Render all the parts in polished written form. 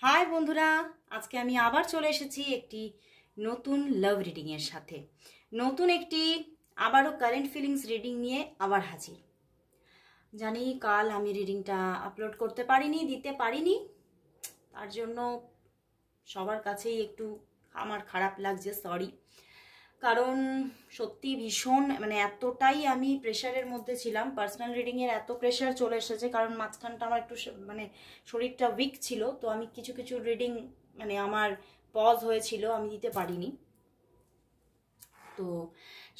High বন্ধুরা, আজকে আমি আবার চলে এসেছি একটি নতুন লাভ রিডিং এর সাথে। নতুন একটি আবারও কারেন্ট ফিলিংস রিডিং নিয়ে আবার হাজির। জানি কাল আমি রিডিংটা আপলোড করতে পারিনি, দিতে পারিনি, তার জন্য সবার কাছেই একটু আমার খারাপ লাগছে, সরি। কারণ সত্যি ভীষণ এতটাই আমি প্রেশারের মধ্যে ছিলাম, পার্সোনাল রিডিংয়ের এত প্রেশার চলে এসেছে। কারণ মাঝখানটা আমার একটু শরীরটা উইক ছিল, তো আমি কিছু কিছু রিডিং আমার পজ হয়েছিল, আমি দিতে পারিনি। তো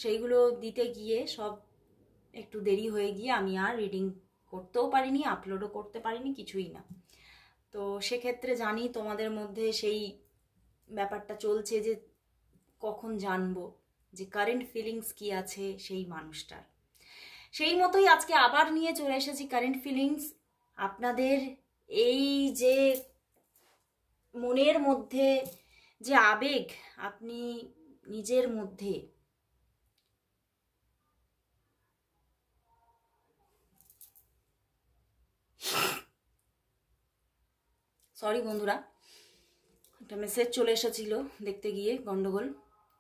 সেইগুলো দিতে গিয়ে সব একটু দেরি হয়ে গিয়ে আমি আর রিডিং করতেও পারিনি, আপলোডও করতে পারিনি, কিছুই না। তো সেক্ষেত্রে জানি তোমাদের মধ্যে সেই ব্যাপারটা চলছে যে কখন জানবো যে কারেন্ট ফিলিংস কি আছে সেই মানুষটার। সেই মতোই আজকে আবার নিয়ে চলে এসেছি কারেন্ট ফিলিংস। আপনাদের এই যে মনের মধ্যে যে আবেগ আপনি নিজের মধ্যে সরি বন্ধুরা, একটা মেসেজ চলে এসেছিল দেখতে গিয়ে, গন্ডগোল,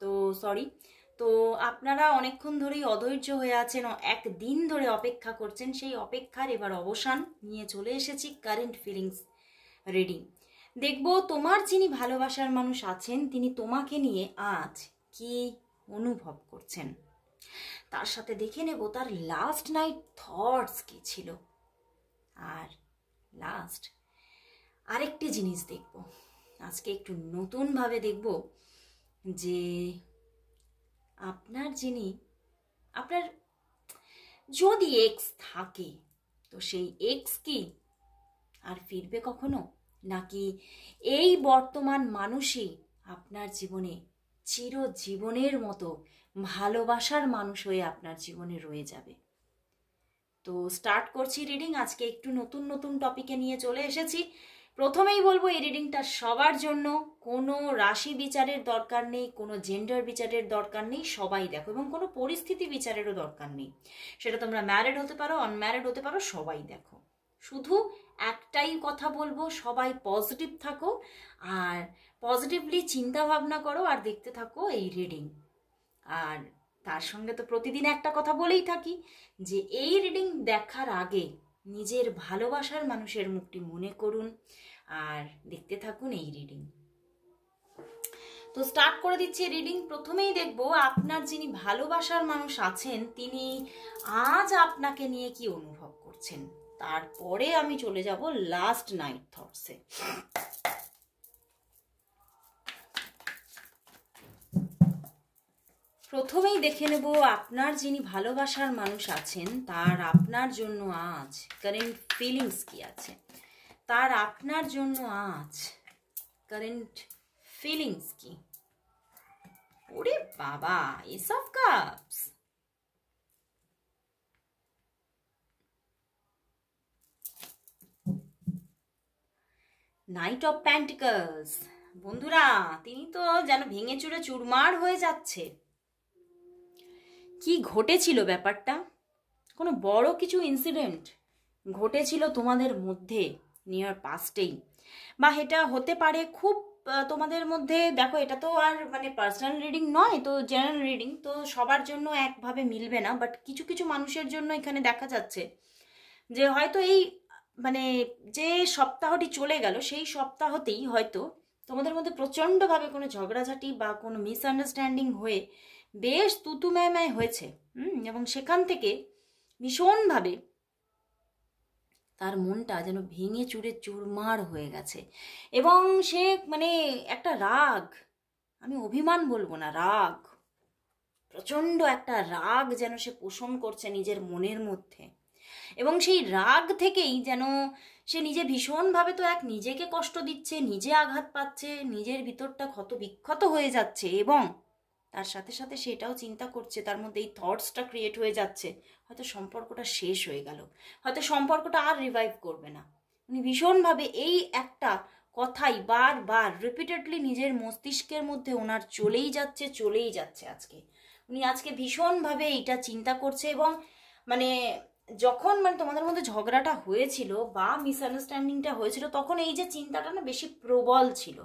তো সরি। তো আপনারা অনেকক্ষণ ধরেই অধৈর্য হয়ে আছেন, একদিন ধরে অপেক্ষা করছেন, সেই অপেক্ষার এবার অবসান নিয়ে চলে এসেছি কারেন্ট ফিলিংস রিডিং। দেখব তোমার যিনি ভালোবাসার মানুষ আছেন তিনি তোমাকে নিয়ে আজ কি অনুভব করছেন। তার সাথে দেখে নেব তার লাস্ট নাইট থটস কি ছিল। আর লাস্ট আরেকটি জিনিস দেখব, আজকে একটু নতুনভাবে দেখব যে আপনার যদি এক্স থাকে তো সেই এক্স কি আর ফিরবে কখনো, নাকি এই বর্তমান মানুষই আপনার জীবনে চিরজীবনের মতো ভালোবাসার মানুষ হয়ে আপনার জীবনে রয়ে যাবে। তো স্টার্ট করছি রিডিং। আজকে একটু নতুন নতুন টপিকে নিয়ে চলে এসেছি। প্রথমেই বলবো এই রিডিংটা সবার জন্য, কোনো রাশি বিচারের দরকার নেই, কোনো জেন্ডার বিচারের দরকার নেই, সবাই দেখো, এবং কোনো পরিস্থিতি বিচারেরও দরকার নেই। সেটা তোমরা ম্যারিড হতে পারো, আনম্যারিড হতে পারো, সবাই দেখো। শুধু একটাই কথা বলবো, সবাই পজিটিভ থাকো আর পজিটিভলি চিন্তা ভাবনা করো আর দেখতে থাকো এই রিডিং। আর তার সঙ্গে তো প্রতিদিন একটা কথা বলেই থাকি যে এই রিডিং দেখার আগে নিজের ভালোবাসার মানুষের মুখটি মনে করুন আর দেখতে থাকুন এই রিডিং। তো স্টার্ট করে দিচ্ছি রিডিং। প্রথমেই দেখব আপনার যিনি ভালোবাসার মানুষ আছেন তিনি আজ আপনাকে নিয়ে কি অনুভব করছেন। তারপরে আমি চলে যাব লাস্ট নাইট থটসে। প্রথমেই দেখে নেব আপনার যিনি ভালোবাসার মানুষ আছেন তার আপনার জন্য আজ কারেন্ট ফিলিংস কি আছে। তার আপনার জন্য আজ কারেন্ট ফিলিংস কি। ওরে বাবা, S of cups, night of pentacles. বন্ধুরা, তিনি তো যেন ভেঙে চুরে চুরমার হয়ে যাচ্ছে। কি ঘটেছিল ব্যাপারটা? কোনো বড় কিছু ইনসিডেন্ট ঘটেছিল তোমাদের মধ্যে নিয়ার পাস্টেই, বা এটা হতে পারে খুব তোমাদের মধ্যে। দেখো, এটা তো আর পার্সোনাল রিডিং নয়, তো জেনারেল রিডিং, তো সবার জন্য একভাবে মিলবে না, বাট কিছু কিছু মানুষের জন্য এখানে দেখা যাচ্ছে যে হয়তো এই যে সপ্তাহটি চলে গেল সেই সপ্তাহতেই হয়তো তোমাদের মধ্যে প্রচণ্ডভাবে কোনো ঝগড়াঝাটি বা কোনো মিসআন্ডারস্ট্যান্ডিং হয়ে বেশ তুতুম্যায় হয়েছে। এবং সেখান থেকে ভীষণভাবে তার মনটা যেন ভেঙে চুরে চুরমার হয়ে গেছে। এবং সে একটা রাগ, আমি অভিমান বলবো না, রাগ, প্রচণ্ড একটা রাগ যেন সে পোষণ করছে নিজের মনের মধ্যে। এবং সেই রাগ থেকেই যেন সে নিজে ভীষণভাবে তো নিজেকে কষ্ট দিচ্ছে, নিজে আঘাত পাচ্ছে, নিজের ভিতরটা ক্ষত বিক্ষত হয়ে যাচ্ছে, এবং তার সাথে সাথে সেটাও চিন্তা করছে, তার মধ্যে এই থটসটা ক্রিয়েট হয়ে যাচ্ছে হয়তো সম্পর্কটা শেষ হয়ে গেল, হয়তো সম্পর্কটা আর রিভাইভ করবে না। উনি ভীষণভাবে এই একটা কথাই বারবার রিপিটেডলি নিজের মস্তিষ্কের মধ্যে ওনার চলেই যাচ্ছে। আজকে উনি ভীষণভাবে এইটা চিন্তা করছে, এবং যখন মানে তোমাদের মধ্যে ঝগড়াটা হয়েছিল বা মিসআন্ডারস্ট্যান্ডিংটা হয়েছিল, তখন এই যে চিন্তাটা না বেশি প্রবল ছিল,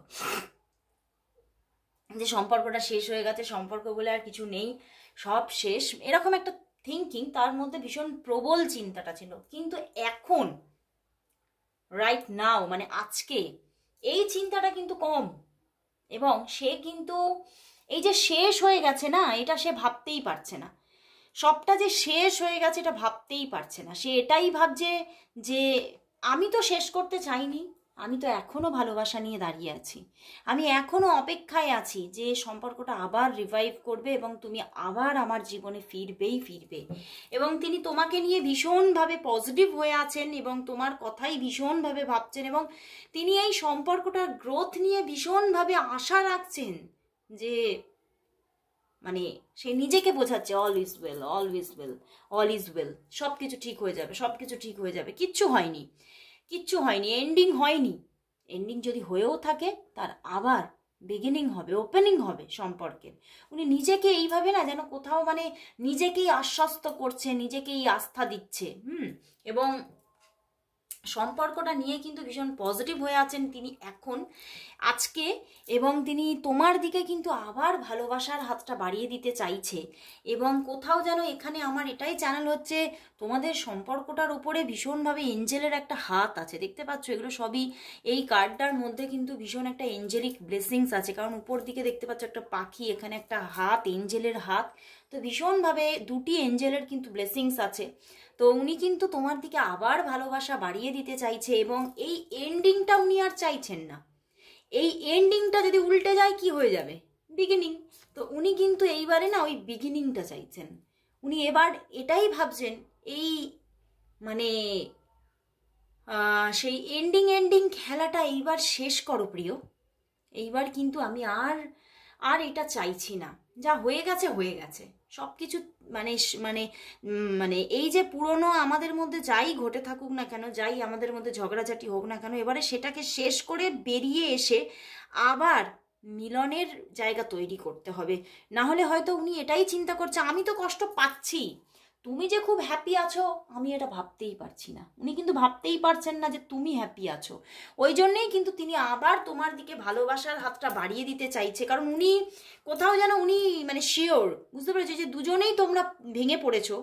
যে সম্পর্কটা শেষ হয়ে গেছে, সম্পর্ক বলে আর কিছু নেই, সব শেষ, এরকম একটা থিঙ্কিং তার মধ্যে ভীষণ প্রবল চিন্তাটা ছিল। কিন্তু এখন রাইট নাও মানে আজকে এই চিন্তাটা কিন্তু কম, এবং সে কিন্তু এই যে শেষ হয়ে গেছে না, এটা সে ভাবতেই পারছে না। সবটা যে শেষ হয়ে গেছে এটা ভাবতেই পারছে না। সে এটাই ভাবছে যে আমি তো শেষ করতে চাইনি, আমি তো এখনো ভালোবাসা নিয়ে দাঁড়িয়ে আছি, আমি এখনো অপেক্ষায় আছি যে সম্পর্কটা আবার রিভাইভ করবে এবং তুমি আবার আমার জীবনে ফিরবেই ফিরবে। এবং তিনি তোমাকে নিয়ে ভীষণভাবে পজিটিভ হয়ে আছেন এবং তোমার কথাই ভীষণভাবে ভাবছেন, এবং তিনি এই সম্পর্কটার গ্রোথ নিয়ে ভীষণভাবে আশা রাখছেন, যে মানে সে নিজেকে বোঝাচ্ছে all is well, all is well, all is well, সব কিছু ঠিক হয়ে যাবে, সব কিছু ঠিক হয়ে যাবে, কিচ্ছু হয়নি, কিচ্ছু হয়নি, এন্ডিং হয়নি। এন্ডিং যদি হয়েও থাকে তার আবার বিগিনিং হবে, ওপেনিং হবে সম্পর্কের। উনি নিজেকে এইভাবে না যেন কোথাও মানে নিজেকেই আশ্বস্ত করছে, নিজেকেই আস্থা দিচ্ছে। এবং সম্পর্কটা নিয়ে কিন্তু ভীষণ পজিটিভ হয়ে আছেন তিনি এখন আজকে, এবং তিনি তোমার দিকে কিন্তু আবার ভালোবাসার হাতটা বাড়িয়ে দিতে চাইছে। এবং কোথাও যেন এখানে আমার এটাই চ্যানেল হচ্ছে, তোমাদের সম্পর্কটার উপরে ভীষণভাবে এঞ্জেলের একটা হাত আছে, দেখতে পাচ্ছ এগুলো সবই এই কার্ডটার মধ্যে কিন্তু ভীষণ একটা এঞ্জেলিক ব্লেসিংস আছে, কারণ উপর দিকে দেখতে পাচ্ছ একটা পাখি, এখানে একটা হাত, এঞ্জেলের হাত, তো ভীষণভাবে দুটি এঞ্জেলের কিন্তু ব্লেসিংস আছে। তো উনি কিন্তু তোমার দিকে আবার ভালোবাসা বাড়িয়ে দিতে চাইছে, এবং এই এন্ডিংটা উনি আর চাইছেন না। এই এন্ডিংটা যদি উল্টে যায় কি হয়ে যাবে, বিগিনিং। তো উনি কিন্তু এইবারে না ওই বিগিনিংটা চাইছেন। উনি এবার এটাই ভাবছেন, এই মানে সেই এন্ডিং খেলাটা এইবার শেষ করো প্রিয়, এইবার কিন্তু আমি আর আর এটা চাইছি না, যা হয়ে গেছে হয়ে গেছে সব কিছু। মানে মানে মানে এই যে পুরনো আমাদের মধ্যে যাই ঘটে থাকুক না কেন, যাই আমাদের মধ্যে ঝগড়াঝাটি হোক না কেন, এবারে সেটাকে শেষ করে বেরিয়ে এসে আবার মিলনের জায়গা তৈরি করতে হবে। না হলে হয়তো উনি এটাই চিন্তা করছে, আমি তো কষ্ট পাচ্ছি, তুমি যে খুব হ্যাপি আছো আমি এটা ভাবতেই পারছি না। উনি কিন্তু ভাবতেই পারছেন না যে তুমি হ্যাপি আছো, ওই জন্যেই কিন্তু তিনি আবার তোমার দিকে ভালোবাসার হাতটা বাড়িয়ে দিতে চাইছে, কারণ উনি কোথাও যেন উনি মানে শিওর, বুঝতে পেরেছো যে দুজনেই তোমরা ভেঙে পড়েছো,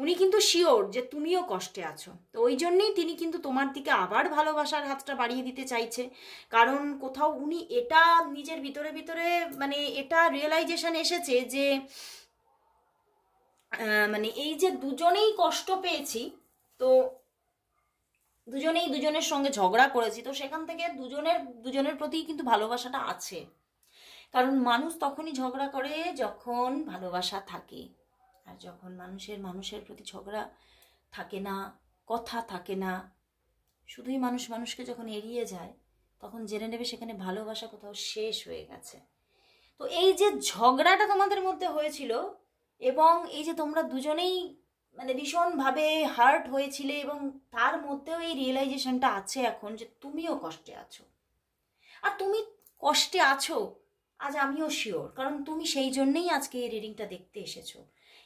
উনি কিন্তু শিওর যে তুমিও কষ্টে আছো। তো ওই জন্যেই তিনি কিন্তু তোমার দিকে আবার ভালোবাসার হাতটা বাড়িয়ে দিতে চাইছে, কারণ কোথাও উনি এটা নিজের ভিতরে ভিতরে মানে এটা রিয়েলাইজেশন এসেছে যে মানে এই যে দুজনেই কষ্ট পেয়েছি, তো দুজনেই দুজনের সঙ্গে ঝগড়া করেছি, তো সেখান থেকে দুজনের প্রতি কিন্তু ভালোবাসাটা আছে। কারণ মানুষ তখনই ঝগড়া করে যখন ভালোবাসা থাকে, আর যখন মানুষের প্রতি ঝগড়া থাকে না, কথা থাকে না, শুধুই মানুষকে যখন এড়িয়ে যায়, তখন জেনে নেবে সেখানে ভালোবাসা কোথাও শেষ হয়ে গেছে। তো এই যে ঝগড়াটা তোমাদের মধ্যে হয়েছিল, এবং এই যে তোমরা দুজনেই মানে ভীষণভাবে হার্ট হয়েছিলে, এবং তার মধ্যেও এই রিয়েলাইজেশনটা আছে এখন যে তুমিও কষ্টে আছো, আর তুমি কষ্টে আছো আজ আমিও শিওর, কারণ তুমি সেই জন্যেই আজকে এই রিডিংটা দেখতে এসেছো,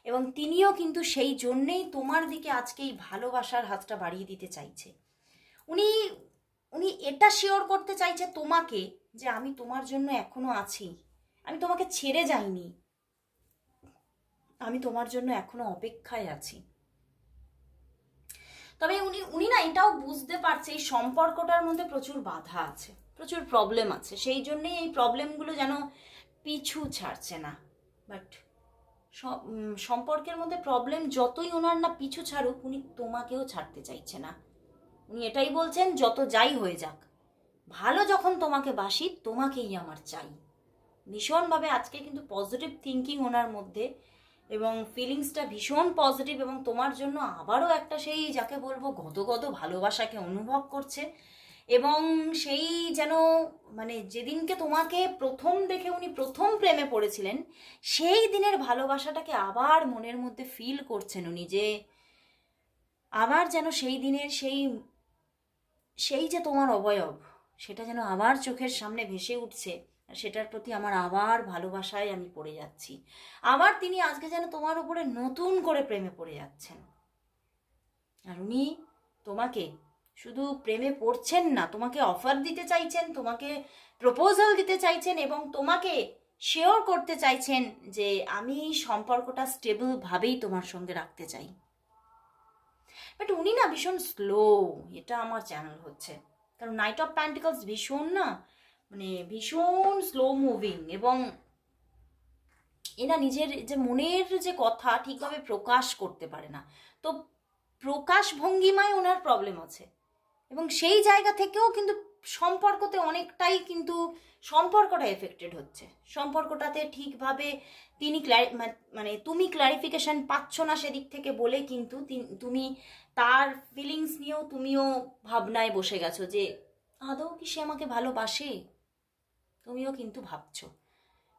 এবং তিনিও কিন্তু সেই জন্যেই তোমার দিকে আজকে এই ভালোবাসার হাতটা বাড়িয়ে দিতে চাইছে। উনি উনি এটা শিওর করতে চাইছে তোমাকে যে আমি তোমার জন্য এখনো আছি, আমি তোমাকে ছেড়ে যাইনি, আমি তোমার জন্য এখনো অপেক্ষায় আছি। তবে উনি উনি না এটাও বুঝতে পারছে এই সম্পর্কটার মধ্যে প্রচুর বাধা আছে, প্রচুর প্রবলেম আছে, সেই জন্যই এই প্রবলেমগুলো যেন পিছু ছাড়ছে না। বাট সম্পর্কের মধ্যে প্রবলেম যতই ওনার না পিছু ছাড়ুক, উনি তোমাকেও ছাড়তে চাইছে না। উনি এটাই বলছেন যত যাই হয়ে যাক, ভালো যখন তোমাকে বাসি তোমাকেই আমার চাই। ভীষণভাবে আজকে কিন্তু পজিটিভ থিঙ্কিং ওনার মধ্যে, এবং ফিলিংসটা ভীষণ পজিটিভ, এবং তোমার জন্য আবারও একটা সেই যাকে বলবো গদগদ ভালোবাসাকে অনুভব করছে। এবং সেই যেন মানে যেদিনকে তোমাকে প্রথম দেখে উনি প্রথম প্রেমে পড়েছিলেন, সেই দিনের ভালোবাসাটাকে আবার মনের মধ্যে ফিল করছেন উনি, যে আবার যেন সেই দিনের সেই যে তোমার অবয়ব, সেটা যেন আবার চোখের সামনে ভেসে উঠছে, আর সেটার প্রতি আমার আবার ভালোবাসায় আমি পড়ে যাচ্ছি। আবার তিনি আজকে যেন তোমার উপরে নতুন করে প্রেমে পড়ে যাচ্ছেন। আর উনি তোমাকে শুধু প্রেমে পড়ছেন না, তোমাকে অফার দিতে চাইছেন, তোমাকে প্রপোজাল দিতে চাইছেন এবং তোমাকে শিওর করতে চাইছেন যে আমি সম্পর্কটা স্টেবলভাবেই তোমার সঙ্গে রাখতে চাই। বাট উনি না ভীষণ স্লো, এটা আমার চ্যানেল হচ্ছে, কারণ নাইট অফ প্যান্টিকলস ভীষণ না মানে ভীষণ স্লো মুভিং, এবং এরা নিজের যে মনের যে কথা ঠিকভাবে প্রকাশ করতে পারে না। তো প্রকাশ ভঙ্গিমায় ওনার প্রবলেম আছে, এবং সেই জায়গা থেকেও কিন্তু সম্পর্কতে অনেকটাই কিন্তু সম্পর্কটা এফেক্টেড হচ্ছে। সম্পর্কটাতে ঠিকভাবে মানে তুমি ক্ল্যারিফিকেশন পাচ্ছ না সেদিক থেকে বলে কিন্তু তুমি তার ফিলিংস নিয়েও তুমিও ভাবনায় বসে গেছো যে আদৌ কি সে আমাকে ভালোবাসে, তুমিও কিন্তু ভাবছো।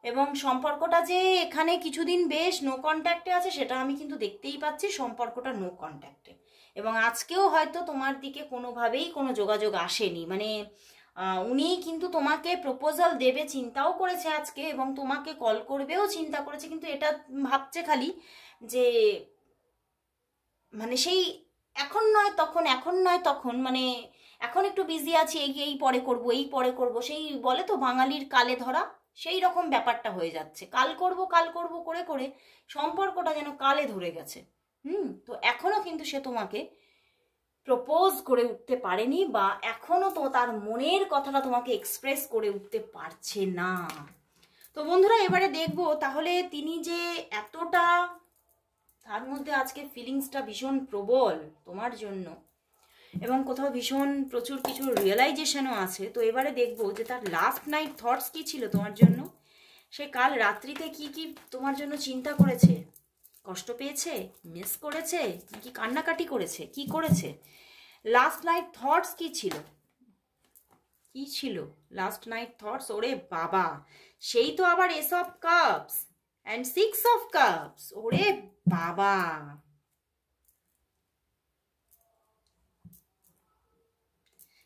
এবং সম্পর্কটা যে এখানে কিছুদিন বেশ নো কন্ট্যাক্টে আছে সেটা আমি কিন্তু দেখতেই পাচ্ছি, সম্পর্কটা নো কন্ট্যাক্টে। এবং আজকেও হয়তো তোমার দিকে কোনোভাবেই কোনো যোগাযোগ আসেনি, মানে উনি কিন্তু তোমাকে প্রপোজাল দেবে চিন্তাও করেছে আজকে, এবং তোমাকে কল করবেও চিন্তা করেছে, কিন্তু এটা ভাবছে খালি যে মানে সেই এখন নয় তখন, এখন নয় তখন, মানে এখন একটু বিজি আছি, এই পরে করব, এই পরে করব, সেই বলে তো বাঙালির কালে ধরা, সেই রকম ব্যাপারটা হয়ে যাচ্ছে। কাল করব করে করে সম্পর্কটা যেন কালে ধরে গেছে। তো এখনো কিন্তু সে তোমাকে প্রপোজ করে উঠতে পারেনি, বা এখনো তো তার মনের কথাটা তোমাকে এক্সপ্রেস করে উঠতে পারছে না। তো বন্ধুরা এবারে দেখবো তাহলে তিনি যে এতটা, তার মধ্যে আজকে ফিলিংসটা ভীষণ প্রবল তোমার জন্য, এবং কোথাও ভীষণ প্রচুর কিছু রিয়েলাইজেশনও আছে। তো এবারে দেখবো যে তার লাস্ট নাইট থটস কি ছিল তোমার জন্য, সে কাল রাত্রিতে কি কি তোমার জন্য চিন্তা করেছে, কষ্ট পেয়েছে, মিস করেছে, নাকি কান্নাকাটি করেছে, কি করেছে, লাস্ট নাইট থটস কি ছিল, কি ছিল লাস্ট নাইট থটস। ওরে বাবা, সেই তো আবার S of cups and 6 of cups, ওরে বাবা।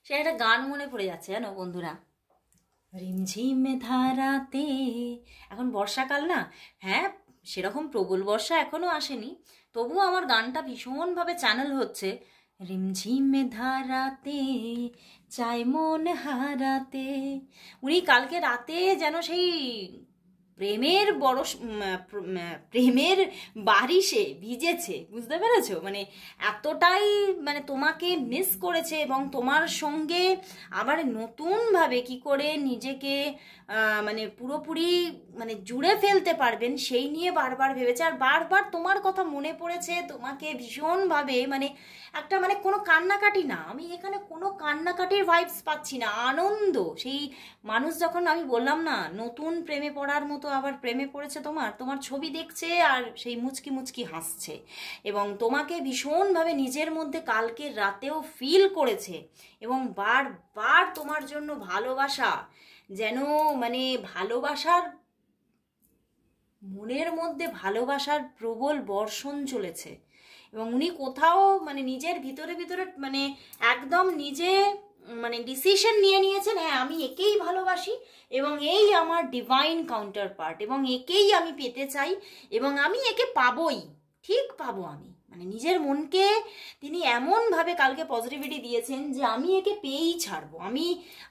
সে একটা গান মনে পড়ে যাচ্ছে জানো বন্ধুরা, রিমঝিম ধারাতে, এখন বর্ষাকাল না, হ্যাঁ সেরকম প্রবল বর্ষা এখনো আসেনি, তবুও আমার গানটা ভীষণভাবে চ্যানেল হচ্ছে। রিমঝিম ধারাতে চায় মন হারাতে, উনি কালকে রাতে যেন সেই প্রেমের প্রেমের বারিশে ভিজেছে, বুঝতে পেরেছো? মানে এতটাই মানে তোমাকে মিস করেছে, এবং তোমার সঙ্গে আবার নতুনভাবে কি করে নিজেকে মানে পুরোপুরি মানে জুড়ে ফেলতে পারবেন সেই নিয়ে বারবার ভেবেছে, আর বারবার তোমার কথা মনে পড়েছে, তোমাকে ভীষণভাবে মানে একটা মানে কোনো কান্নাকাটি না, আমি এখানে কোনো কান্নাকাটির ভাইবস পাচ্ছি না, আনন্দ। সেই মানুষ যখন আমি বললাম না নতুন প্রেমে পড়ার মতো আবার প্রেমে পড়েছে, তোমার ছবি দেখছে আর সেই মুচকি মুচকি হাসছে, এবং তোমাকে ভীষণভাবে নিজের মধ্যে কালকে রাতেও ফিল করেছে, এবং বারবার তোমার জন্য ভালোবাসা যেন মানে ভালোবাসার মনের মধ্যে ভালোবাসার প্রবল বর্ষণ চলেছে। এবং উনি কোথাও মানে নিজের ভিতরে ভিতরে মানে একদম নিজে মানে ডিসিশন নিয়ে নিয়েছেন, হ্যাঁ আমি একেই ভালোবাসি, এবং এই আমার ডিভাইন কাউন্টার পার্ট, এবং একেই আমি পেতে চাই, এবং আমি একে পাবোই, ঠিক পাবো আমি, মানে নিজের মনকে তিনি এমনভাবে কালকে পজিটিভিটি দিয়েছেন যে আমি একে পেয়েই ছাড়বো,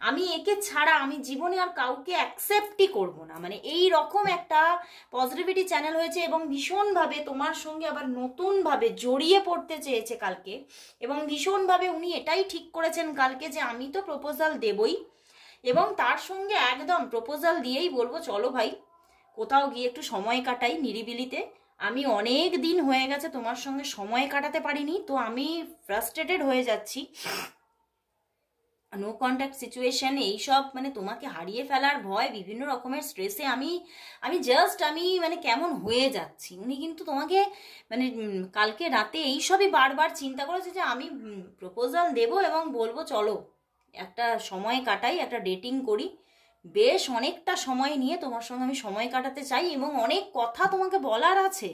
আমি একে ছাড়া আমি জীবনে আর কাউকে অ্যাকসেপ্টই করব না, মানে এই রকম একটা পজিটিভিটি চ্যানেল হয়েছে। এবং ভীষণভাবে তোমার সঙ্গে আবার নতুনভাবে জড়িয়ে পড়তে চেয়েছে কালকে, এবং ভীষণভাবে উনি এটাই ঠিক করেছেন কালকে যে আমি তো প্রপোজাল দেবই, এবং তার সঙ্গে একদম প্রপোজাল দিয়েই বলবো চলো ভাই কোথাও গিয়ে একটু সময় কাটাই নিরিবিলিতে, আমি অনেক দিন হয়ে গেছে তোমার সঙ্গে সময় কাটাতে পারিনি, তো আমি ফ্রাস্ট্রেটেড হয়ে যাচ্ছি, নো কন্ট্যাক্ট সিচুয়েশন, এইসব মানে তোমাকে হারিয়ে ফেলার ভয়, বিভিন্ন রকমের স্ট্রেসে আমি মানে কেমন হয়ে যাচ্ছি। উনি কিন্তু তোমাকে মানে কালকে রাতে এইসবই বারবার চিন্তা করেছে যে আমি প্রপোজাল দেব এবং বলবো চলো একটা সময় কাটাই, একটা ডেটিং করি, বেশ অনেকটা সময় নিয়ে তোমার সঙ্গে আমি সময় কাটাতে চাই, এবং অনেক কথা তোমাকে বলার আছে,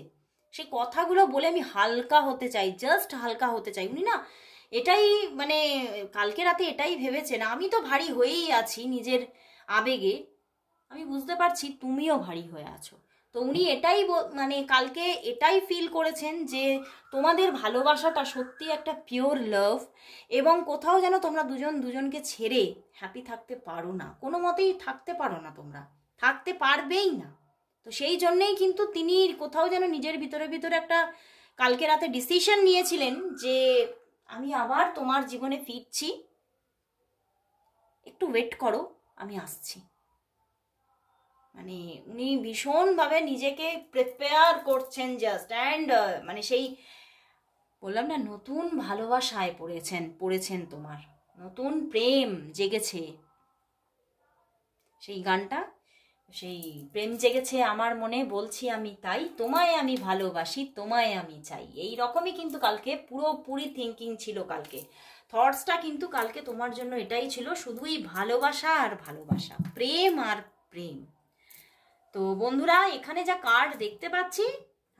সেই কথাগুলো বলে আমি হালকা হতে চাই, জাস্ট হালকা হতে চাই। উনি না এটাই মানে কালকে রাতে এটাই ভেবেছেন, আমি তো ভারী হয়েই আছি নিজের আবেগে, আমি বুঝতে পারছি তুমিও ভারী হয়ে আছো, তো উনি এটাই মানে কালকে এটাই ফিল করেছেন যে তোমাদের ভালোবাসাটা সত্যি একটা পিওর লাভ, এবং কোথাও যেন তোমরা দুজন দুজনকে ছেড়ে হ্যাপি থাকতে পারো না, কোনো মতেই থাকতে পারো না, তোমরা থাকতে পারবেই না। তো সেই জন্যেই কিন্তু তিনি কোথাও যেন নিজের ভিতরে ভিতরে একটা কালকে রাতে ডিসিশন নিয়েছিলেন যে আমি আবার তোমার জীবনে ফিরছি, একটু ওয়েট করো, আমি আসছি। মানে উনি ভীষণভাবে নিজেকে প্রিপেয়ার করছেন জাস্ট, অ্যান্ড মানে সেই বললাম না, নতুন ভালোবাসায় পড়েছেন তোমার, নতুন প্রেম জেগেছে। সেই গানটা, সেই প্রেম জেগেছে আমার মনে, বলছি আমি তাই, তোমায় আমি ভালোবাসি, তোমায় আমি চাই। এই রকমই কিন্তু কালকে পুরোপুরি থিঙ্কিং ছিল, কালকে থটসটা কিন্তু কালকে তোমার জন্য এটাই ছিল, শুধুই ভালোবাসা আর ভালোবাসা, প্রেম আর প্রেম। তো বন্ধুরা, এখানে যা কার্ড দেখতে পাচ্ছি,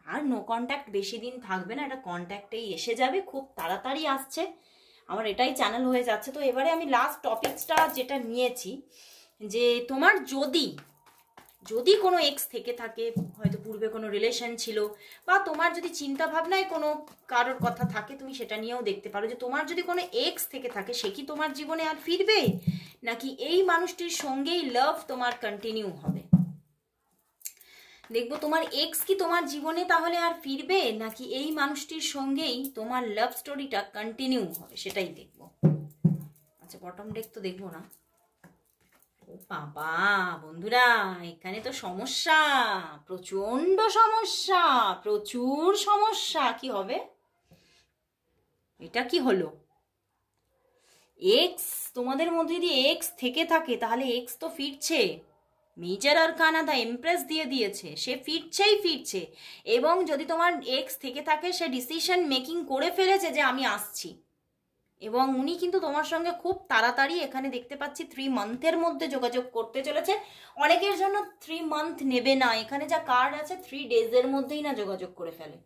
আর নো কন্ট্যাক্ট বেশি দিন থাকবে না, এটা কন্ট্যাক্টেই এসে যাবে, খুব তাড়াতাড়ি আসছে, আমার এটাই চ্যানেল হয়ে যাচ্ছে। তো এবারে আমি লাস্ট টপিকসটা যেটা নিয়েছি, যে তোমার যদি কোনো এক্স থেকে থাকে, হয়তো পূর্বে কোনো রিলেশন ছিল, বা তোমার যদি চিন্তা ভাবনায় কোনো কারোর কথা থাকে, তুমি সেটা নিয়েও দেখতে পারো যে তোমার যদি কোনো এক্স থেকে থাকে, সে কি তোমার জীবনে আর ফিরবে, নাকি এই মানুষটির সঙ্গেই লাভ তোমার কন্টিনিউ হবে। দেখবো তোমার এক্স কি তোমার জীবনে তাহলে আর ফিরবে, নাকি এই মানুষটির সঙ্গেই তোমার লাভ স্টোরিটা কন্টিনিউ হবে, সেটাই দেখবো। আচ্ছা, বটম ডেক তো দেখবো না। ও বাবা বন্ধুরা, এখানে তো সমস্যা, প্রচন্ড সমস্যা, প্রচুর সমস্যা। কি হবে, এটা কি হলো? এক্স, তোমাদের মধ্যে যদি এক্স থেকে থাকে, তাহলে এক্স তো ফিরছে, মেজর আরকানা দা এমপ্রেস দিয়ে দিয়েছে, সে ফিরছে। এবং যদি তোমার এক্স থেকে থাকে, সে ডিসিশন মেকিং করে ফেলেছে যে আমি আসছি, এবং উনি কিন্তু তোমার সঙ্গে খুব তাড়াতাড়ি, এখানে দেখতে পাচ্ছি 3 মান্থের মধ্যে যোগাযোগ করতে চলেছে। অনেকের জন্য 3 মান্থ নেবে না, এখানে যা কার্ড আছে 3 ডেজের মধ্যেই না যোগাযোগ করে ফেলে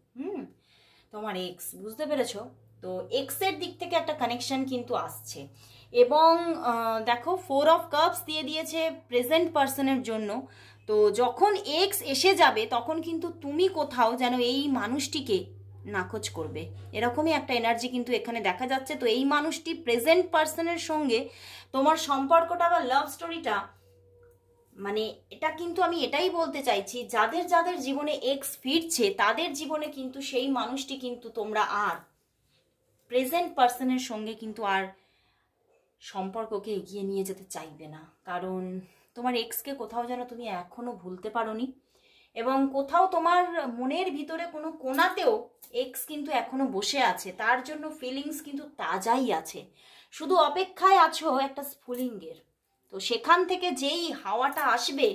তোমার এক্স, বুঝতে পেরেছো? তো এক্সের দিক থেকে একটা কানেকশন কিন্তু আসছে। এবং দেখো 4 অফ কাপস দিয়ে দিয়েছে প্রেজেন্ট পার্সনের জন্য। তো যখন এক্স এসে যাবে, তখন কিন্তু তুমি কোথাও যেন এই মানুষটিকে নাকচ করবে, এরকমই একটা এনার্জি কিন্তু এখানে দেখা যাচ্ছে। তো এই মানুষটি প্রেজেন্ট পার্সনের সঙ্গে তোমার সম্পর্কটা বা লাভ স্টোরিটা, মানে এটা কিন্তু আমি এটাই বলতে চাইছি, যাদের যাদের জীবনে এক্স ফিরছে, তাদের জীবনে কিন্তু সেই মানুষটি কিন্তু তোমরা আর প্রেজেন্ট পার্সনের সঙ্গে কিন্তু আর সম্পর্ককে এগিয়ে নিয়ে যেতে চাইবে না, কারণ তোমার এক্সকে কোথাও যেন তুমি এখনো ভুলতে পারোনি, এবং কোথাও তোমার মনের ভিতরে কোনো কোণাতেও এক্স কিন্তু এখনো বসে আছে, তার জন্য ফিলিংস কিন্তু তাজাই আছে, শুধু অপেক্ষায় আছো একটা স্ফুলিঙ্গের। তো সেখান থেকে যেই হাওয়াটা আসবে,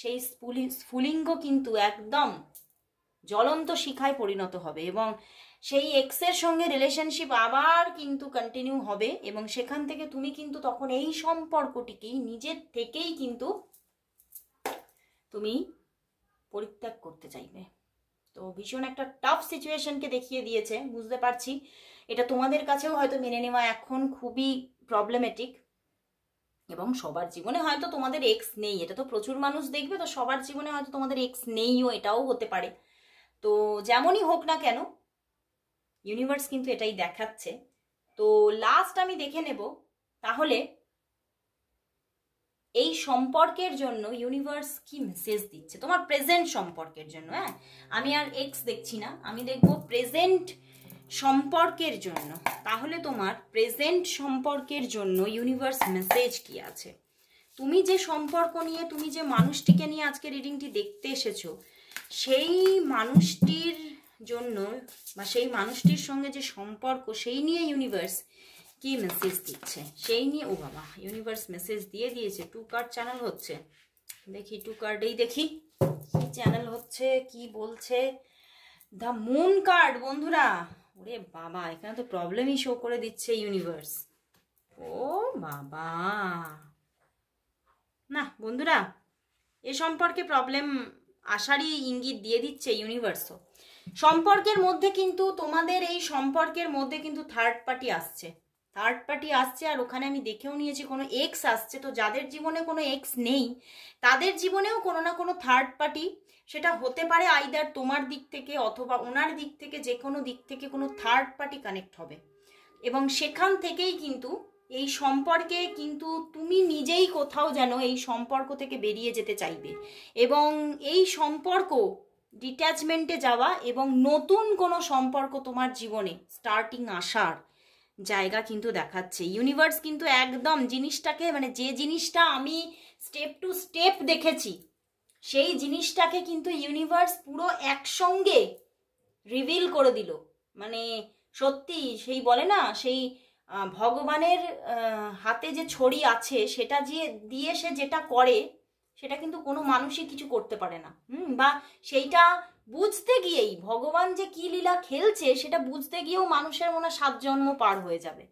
সেই স্ফুলিঙ্গ কিন্তু একদম জ্বলন্ত শিখায় পরিণত হবে, এবং সেই এক্সের সঙ্গে রিলেশনশিপ আবার কিন্তু কন্টিনিউ হবে, এবং সেখান থেকে তুমি কিন্তু তখন এই সম্পর্কটিকেই নিজের থেকেই কিন্তু তুমি পরিত্যাগ করতে চাইবে। তো ভীষণ একটা টাফ সিচুয়েশনকে দেখিয়ে দিয়েছে, বুঝতে পারছি। এটা তোমাদের কাছেও হয়তো মেনে নেওয়া এখন খুবই প্রবলেমেটিক, এবং সবার জীবনে হয়তো তোমাদের এক্স নেই, এটা তো প্রচুর মানুষ দেখবে, তো সবার জীবনে হয়তো তোমাদের এক্স নেইও, এটাও হতে পারে। তো যেমনই হোক না কেন, ইউনিভার্স কিন্তু এটাই দেখাচ্ছে। তো লাস্ট আমি দেখে নেব তাহলে এই সম্পর্কের জন্য ইউনিভার্স কি মেসেজ দিচ্ছে তোমার প্রেজেন্ট সম্পর্কের জন্য। হ্যাঁ, আমি আর এক্স দেখছি না, আমি দেখব প্রেজেন্ট সম্পর্কের জন্য। তাহলে তোমার প্রেজেন্ট সম্পর্কের জন্য ইউনিভার্স মেসেজ কি আছে। তুমি যে সম্পর্ক নিয়ে, তুমি যে মানুষটিকে নিয়ে আজকে রিডিংটি দেখতে এসেছো, সেই মানুষটির জন্য বা সেই মানুষটির সঙ্গে যে সম্পর্ক, সেই নিয়ে ইউনিভার্স কি মেসেজ দিচ্ছে, সেই নিয়ে। ও বাবা, ইউনিভার্স মেসেজ দিয়ে দিয়েছে, 2 কার্ড চ্যানেল হচ্ছে, দেখি 2 কার্ডেই দেখি কি চ্যানেল হচ্ছে, কি বলছে। দ্য মুন কার্ড বন্ধুরা, ওরে বাবা, এখানে তো প্রবলেমই শো করে দিচ্ছে ইউনিভার্স। ও বাবা, না বন্ধুরা, এ সম্পর্কে প্রবলেম আসারই ইঙ্গিত দিয়ে দিচ্ছে ইউনিভার্সও। সম্পর্কের মধ্যে কিন্তু, তোমাদের এই সম্পর্কের মধ্যে কিন্তু থার্ড পার্টি আসছে, আর ওখানে আমি দেখেও নিয়েছি কোনো এক্স আসছে। তো যাদের জীবনে কোনো এক্স নেই, তাদের জীবনেও কোনো না কোনো থার্ড পার্টি সেটা হতে পারে আইদার তোমার দিক থেকে অথবা ওনার দিক থেকে, যে কোনো দিক থেকে কোনো থার্ড পার্টি কানেক্ট হবে, এবং সেখান থেকেই কিন্তু এই সম্পর্কে কিন্তু তুমি নিজেই কোথাও যেন এই সম্পর্ক থেকে বেরিয়ে যেতে চাইবে, এবং এই সম্পর্ক ডিট্যাচমেন্টে যাওয়া এবং নতুন কোনো সম্পর্ক তোমার জীবনে স্টার্টিং আসার জায়গা কিন্তু দেখাচ্ছে। ইউনিভার্স কিন্তু একদম জিনিসটাকে, মানে যে জিনিসটা আমি স্টেপ টু স্টেপ দেখেছি সেই জিনিসটাকে কিন্তু ইউনিভার্স পুরো একসঙ্গে রিভিল করে দিল। মানে সত্যি সেই বলে না, সেই ভগবানের হাতে যে ছড়ি আছে সেটা দিয়ে সে যেটা করে সেটা কিন্তু কোনো মানুষই কিছু করতে পারে না। বা সেইটা বুঝতে গিয়েই ভগবান যে কি লীলা খেলছে সেটা বুঝতে গিয়েও মানুষের মনে 7 জন্ম পার হয়ে যাবে।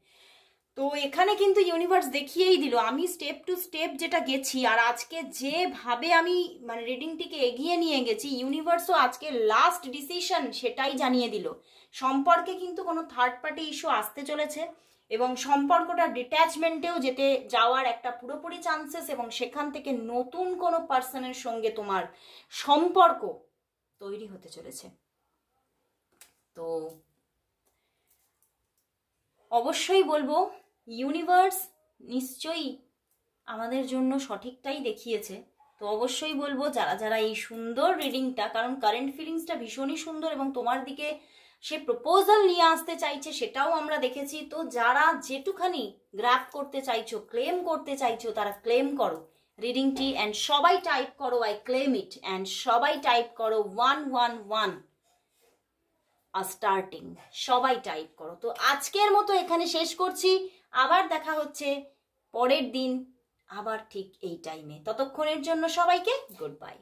তো এখানে কিন্তু ইউনিভার্স দেখিয়েই দিল, আমি স্টেপ টু স্টেপ যেটা গেছি আর আজকে যেভাবে আমি মানে রিডিংটিকে এগিয়ে নিয়ে গেছি, ইউনিভার্সও আজকে লাস্ট ডিসিশন সেটাই জানিয়ে দিল। সম্পর্কে কিন্তু কোনো থার্ড পার্টি ইস্যু আসতে চলেছে এবং সম্পর্কটা ডিট্যাচমেন্টেও যাওয়ার একটা পুরোপুরি চান্সেস, এবং সেখান থেকে নতুন কোনো পার্সনের সঙ্গে তোমার সম্পর্ক তৈরি হতে চলেছে। তো অবশ্যই বলবো ইউনিভার্স নিশ্চয়ই আমাদের জন্য সঠিকটাই দেখিয়েছে। তো অবশ্যই বলবো যারা যারা এই সুন্দর রিডিংটা, কারণ কারেন্ট ফিলিংসটা ভীষণই সুন্দর এবং তোমার দিকে সে প্রপোজাল নিয়ে আসতে চাইছে সেটাও আমরা দেখেছি। তো যারা যেটুখানি গ্র্যাব করতে চাইছো, ক্লেম করতে চাইছো, তারা ক্লেম করো রিডিংটি, অ্যান্ড সবাই টাইপ করো আই ক্লেম ইট, অ্যান্ড সবাই টাইপ করো 111 স্টার্টিং, সবাই টাইপ করো। তো আজকের মতো এখানে শেষ করছি, আবার দেখা হচ্ছে পরের দিন আবার ঠিক এই টাইমে। ততক্ষণের জন্য সবাইকে গুড বাই।